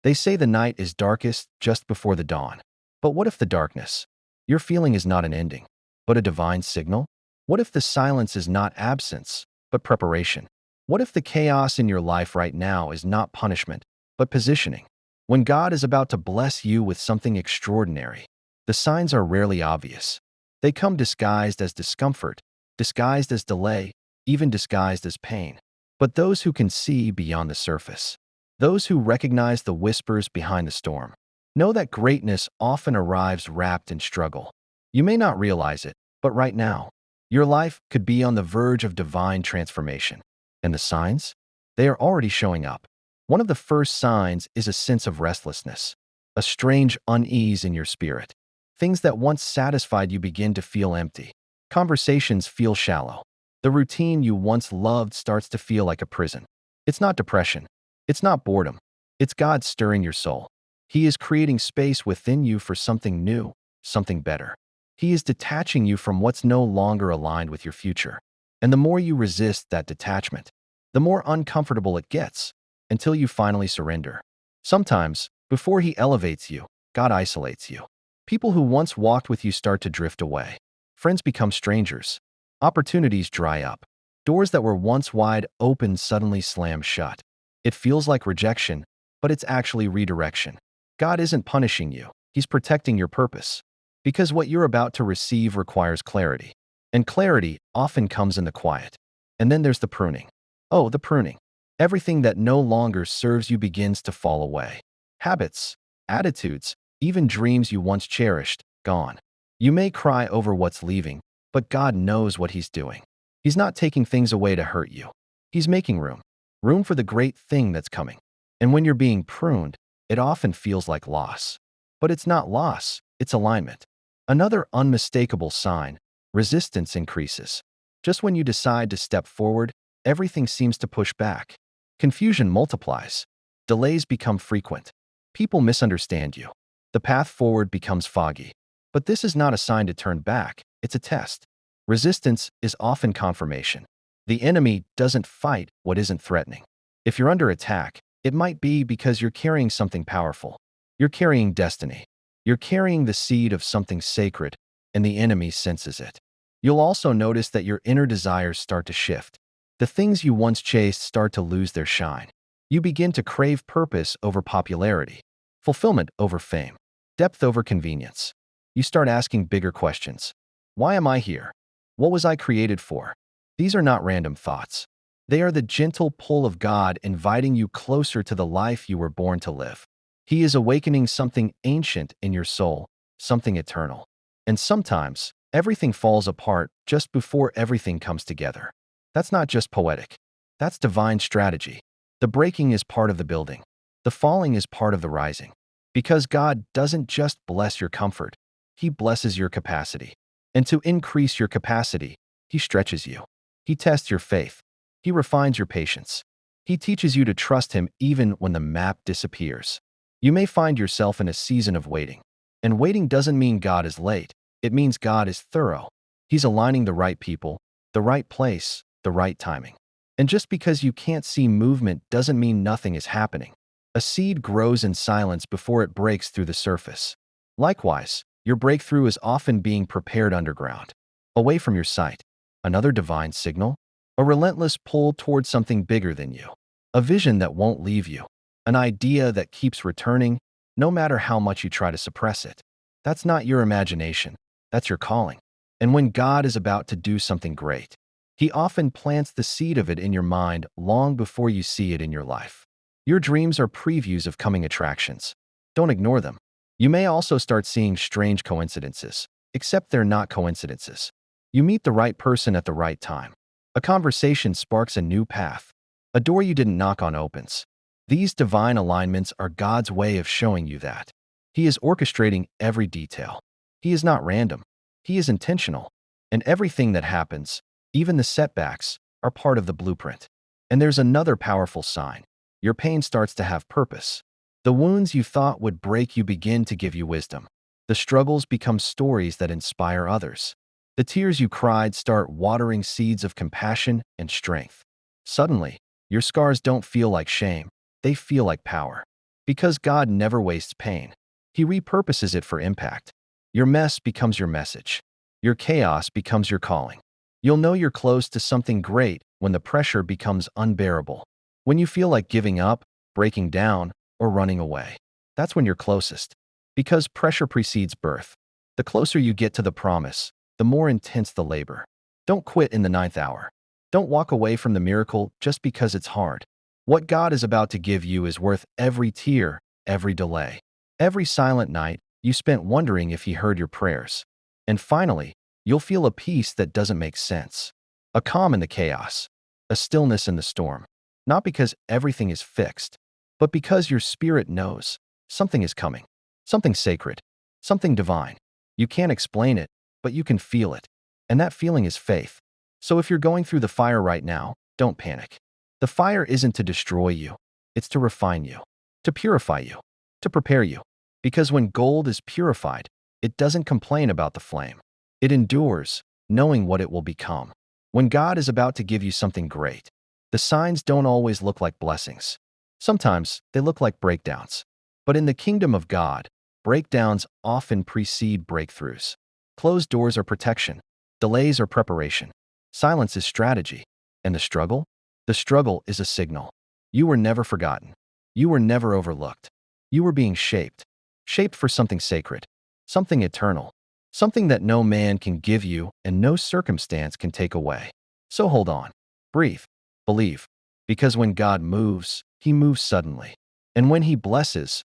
They say the night is darkest just before the dawn. But what if the darkness you're feeling is not an ending, but a divine signal? What if the silence is not absence, but preparation? What if the chaos in your life right now is not punishment, but positioning? When God is about to bless you with something extraordinary, the signs are rarely obvious. They come disguised as discomfort, disguised as delay, even disguised as pain. But those who can see beyond the surface, those who recognize the whispers behind the storm, know that greatness often arrives wrapped in struggle. You may not realize it, but right now, your life could be on the verge of divine transformation. And the signs? They are already showing up. One of the first signs is a sense of restlessness, a strange unease in your spirit. Things that once satisfied you begin to feel empty. Conversations feel shallow. The routine you once loved starts to feel like a prison. It's not depression. It's not boredom. It's God stirring your soul. He is creating space within you for something new, something better. He is detaching you from what's no longer aligned with your future. And the more you resist that detachment, the more uncomfortable it gets, until you finally surrender. Sometimes, before He elevates you, God isolates you. People who once walked with you start to drift away. Friends become strangers. Opportunities dry up. Doors that were once wide open suddenly slam shut. It feels like rejection, but it's actually redirection. God isn't punishing you. He's protecting your purpose. Because what you're about to receive requires clarity. And clarity often comes in the quiet. And then there's the pruning. Oh, the pruning. Everything that no longer serves you begins to fall away. Habits, attitudes, even dreams you once cherished, gone. You may cry over what's leaving, but God knows what He's doing. He's not taking things away to hurt you. He's making room. Room for the great thing that's coming. And when you're being pruned, it often feels like loss. But it's not loss, it's alignment. Another unmistakable sign: resistance increases. Just when you decide to step forward, everything seems to push back. Confusion multiplies. Delays become frequent. People misunderstand you. The path forward becomes foggy. But this is not a sign to turn back, it's a test. Resistance is often confirmation. The enemy doesn't fight what isn't threatening. If you're under attack, it might be because you're carrying something powerful. You're carrying destiny. You're carrying the seed of something sacred, and the enemy senses it. You'll also notice that your inner desires start to shift. The things you once chased start to lose their shine. You begin to crave purpose over popularity, fulfillment over fame, depth over convenience. You start asking bigger questions. Why am I here? What was I created for? These are not random thoughts. They are the gentle pull of God inviting you closer to the life you were born to live. He is awakening something ancient in your soul, something eternal. And sometimes, everything falls apart just before everything comes together. That's not just poetic. That's divine strategy. The breaking is part of the building. The falling is part of the rising. Because God doesn't just bless your comfort, He blesses your capacity. And to increase your capacity, He stretches you. He tests your faith. He refines your patience. He teaches you to trust Him even when the map disappears. You may find yourself in a season of waiting. And waiting doesn't mean God is late. It means God is thorough. He's aligning the right people, the right place, the right timing. And just because you can't see movement doesn't mean nothing is happening. A seed grows in silence before it breaks through the surface. Likewise, your breakthrough is often being prepared underground, away from your sight. Another divine signal? A relentless pull towards something bigger than you. A vision that won't leave you. An idea that keeps returning, no matter how much you try to suppress it. That's not your imagination. That's your calling. And when God is about to do something great, He often plants the seed of it in your mind long before you see it in your life. Your dreams are previews of coming attractions. Don't ignore them. You may also start seeing strange coincidences, except they're not coincidences. You meet the right person at the right time. A conversation sparks a new path. A door you didn't knock on opens. These divine alignments are God's way of showing you that He is orchestrating every detail. He is not random. He is intentional. And everything that happens, even the setbacks, are part of the blueprint. And there's another powerful sign. Your pain starts to have purpose. The wounds you thought would break you begin to give you wisdom. The struggles become stories that inspire others. The tears you cried start watering seeds of compassion and strength. Suddenly, your scars don't feel like shame. They feel like power. Because God never wastes pain. He repurposes it for impact. Your mess becomes your message. Your chaos becomes your calling. You'll know you're close to something great when the pressure becomes unbearable. When you feel like giving up, breaking down, or running away. That's when you're closest. Because pressure precedes birth. The closer you get to the promise, the more intense the labor. Don't quit in the ninth hour. Don't walk away from the miracle just because it's hard. What God is about to give you is worth every tear, every delay, every silent night you spent wondering if He heard your prayers. And finally, you'll feel a peace that doesn't make sense. A calm in the chaos. A stillness in the storm. Not because everything is fixed, but because your spirit knows something is coming. Something sacred. Something divine. You can't explain it, but you can feel it. And that feeling is faith. So if you're going through the fire right now, don't panic. The fire isn't to destroy you. It's to refine you, to purify you, to prepare you. Because when gold is purified, it doesn't complain about the flame. It endures, knowing what it will become. When God is about to give you something great, the signs don't always look like blessings. Sometimes they look like breakdowns. But in the kingdom of God, breakdowns often precede breakthroughs. Closed doors are protection. Delays are preparation. Silence is strategy. And the struggle? The struggle is a signal. You were never forgotten. You were never overlooked. You were being shaped. Shaped for something sacred. Something eternal. Something that no man can give you and no circumstance can take away. So hold on. Breathe. Believe. Because when God moves, He moves suddenly. And when He blesses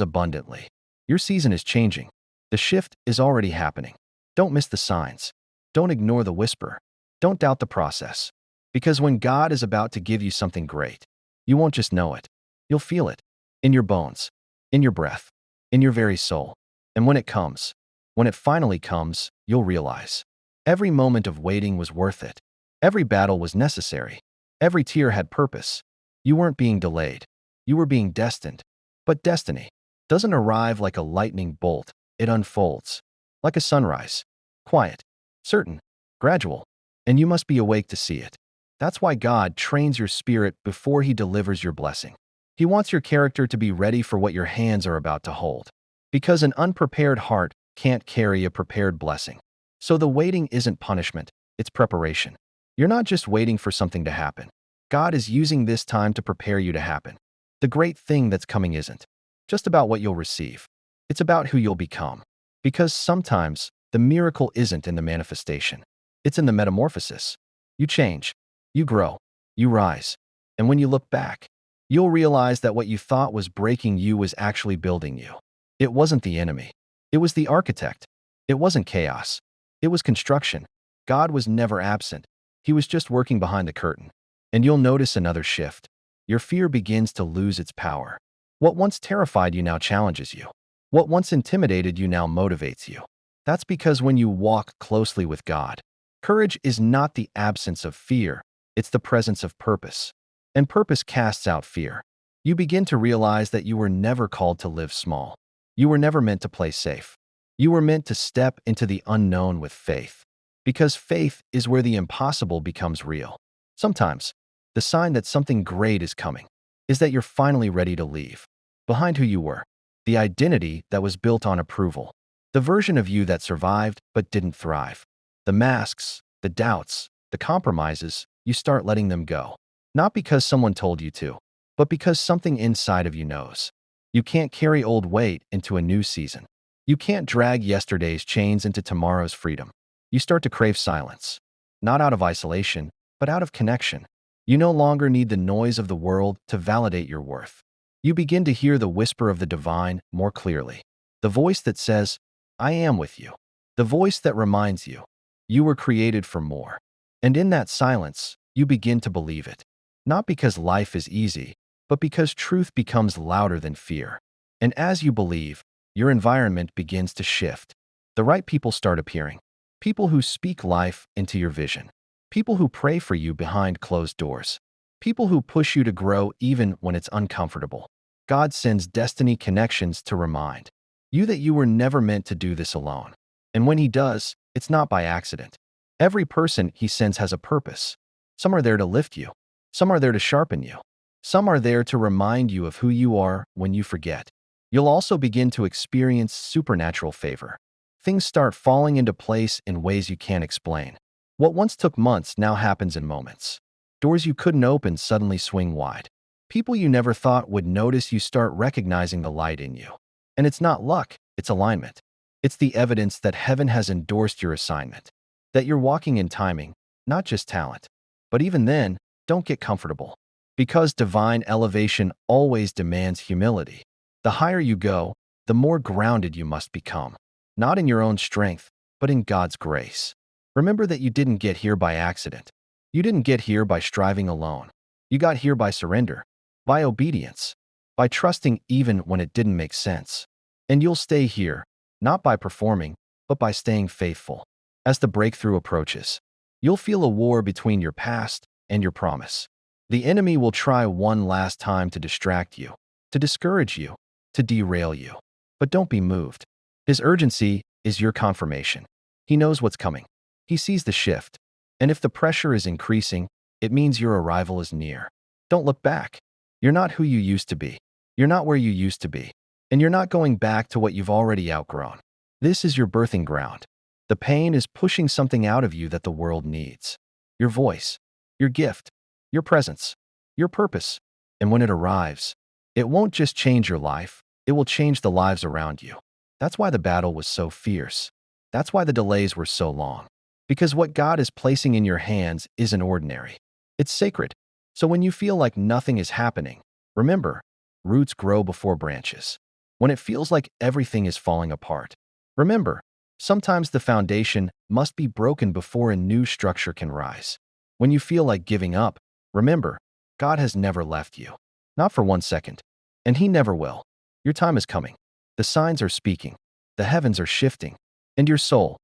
abundantly. Your season is changing. The shift is already happening. Don't miss the signs. Don't ignore the whisper. Don't doubt the process. Because when God is about to give you something great, you won't just know it. You'll feel it. In your bones. In your breath. In your very soul. And when it finally comes, you'll realize. Every moment of waiting was worth it. Every battle was necessary. Every tear had purpose. You weren't being delayed. You were being destined. But destiny doesn't arrive like a lightning bolt. It unfolds. Like a sunrise. Quiet. Certain. Gradual. And you must be awake to see it. That's why God trains your spirit before He delivers your blessing. He wants your character to be ready for what your hands are about to hold. Because an unprepared heart can't carry a prepared blessing. So the waiting isn't punishment, it's preparation. You're not just waiting for something to happen. God is using this time to prepare you to happen. The great thing that's coming isn't just about what you'll receive. It's about who you'll become. Because sometimes the miracle isn't in the manifestation. It's in the metamorphosis. You change. You grow. You rise. And when you look back, you'll realize that what you thought was breaking you was actually building you. It wasn't the enemy. It was the architect. It wasn't chaos. It was construction. God was never absent. He was just working behind the curtain. And you'll notice another shift. Your fear begins to lose its power. What once terrified you now challenges you. What once intimidated you now motivates you. That's because when you walk closely with God, courage is not the absence of fear, it's the presence of purpose. And purpose casts out fear. You begin to realize that you were never called to live small. You were never meant to play safe. You were meant to step into the unknown with faith. Because faith is where the impossible becomes real. Sometimes, the sign that something great is coming is that you're finally ready to leave behind who you were, the identity that was built on approval, the version of you that survived but didn't thrive. The masks, the doubts, the compromises, you start letting them go. Not because someone told you to, but because something inside of you knows. You can't carry old weight into a new season. You can't drag yesterday's chains into tomorrow's freedom. You start to crave silence, not out of isolation, but out of connection. You no longer need the noise of the world to validate your worth. You begin to hear the whisper of the divine more clearly. The voice that says, I am with you. The voice that reminds you, you were created for more. And in that silence, you begin to believe it. Not because life is easy, but because truth becomes louder than fear. And as you believe, your environment begins to shift. The right people start appearing. People who speak life into your vision. People who pray for you behind closed doors. People who push you to grow even when it's uncomfortable. God sends destiny connections to remind you that you were never meant to do this alone. And when He does, it's not by accident. Every person He sends has a purpose. Some are there to lift you. Some are there to sharpen you. Some are there to remind you of who you are when you forget. You'll also begin to experience supernatural favor. Things start falling into place in ways you can't explain. What once took months now happens in moments. Doors you couldn't open suddenly swing wide. People you never thought would notice you start recognizing the light in you. And it's not luck, it's alignment. It's the evidence that heaven has endorsed your assignment, that you're walking in timing, not just talent. But even then, don't get comfortable. Because divine elevation always demands humility. The higher you go, the more grounded you must become. Not in your own strength, but in God's grace. Remember that you didn't get here by accident. You didn't get here by striving alone. You got here by surrender, by obedience, by trusting even when it didn't make sense. And you'll stay here, not by performing, but by staying faithful. As the breakthrough approaches, you'll feel a war between your past and your promise. The enemy will try one last time to distract you, to discourage you, to derail you. But don't be moved. His urgency is your confirmation. He knows what's coming. He sees the shift. And if the pressure is increasing, it means your arrival is near. Don't look back. You're not who you used to be. You're not where you used to be. And you're not going back to what you've already outgrown. This is your birthing ground. The pain is pushing something out of you that the world needs. Your voice, your gift, your presence, your purpose. And when it arrives, it won't just change your life, it will change the lives around you. That's why the battle was so fierce. That's why the delays were so long. Because what God is placing in your hands isn't ordinary. It's sacred. So when you feel like nothing is happening, remember, roots grow before branches. When it feels like everything is falling apart, remember, sometimes the foundation must be broken before a new structure can rise. When you feel like giving up, remember, God has never left you. Not for 1 second. And He never will. Your time is coming. The signs are speaking. The heavens are shifting. And your soul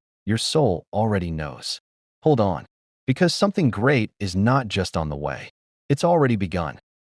already knows. Hold on. Because something great is not just on the way. It's already begun.